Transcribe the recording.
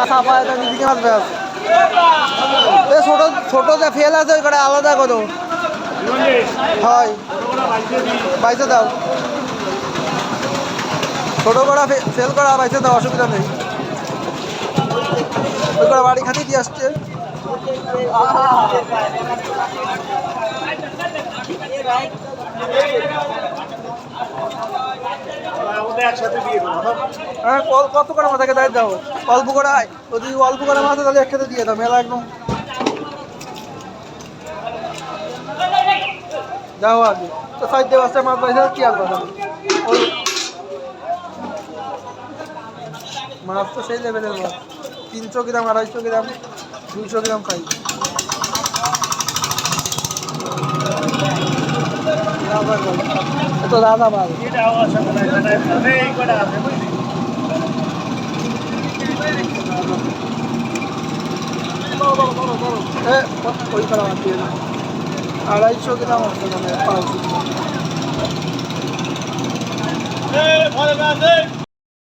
চাপা এটা দিকে মাছ ব্যাস ছোট ছোট যে ফেল আছে ওই কটা আলাদা কত হয় বাইসে দাও ছোট করা ফেল করা বাইসে দাও অসুবিধা নেই ওই করে বাড়ি খাতে দিয়ে আসছে হ্যাঁ কত করে মাথাকে দায় দাও অল্প করে যদি অল্প করে মাছ তাহলে একসাথে দিয়ে দাও মেলা একদম যাও আগে তো সাইড বাচ্চা মাছ পাইছে কি আর কথা ওই মাছ তো সেই লেভেলের মাছ 300 গ্রাম 250 গ্রাম 200 গ্রাম খাই তো দাদা মাল ওই করা মাছ দিয়ে 250 গ্রাম আছে মানে 500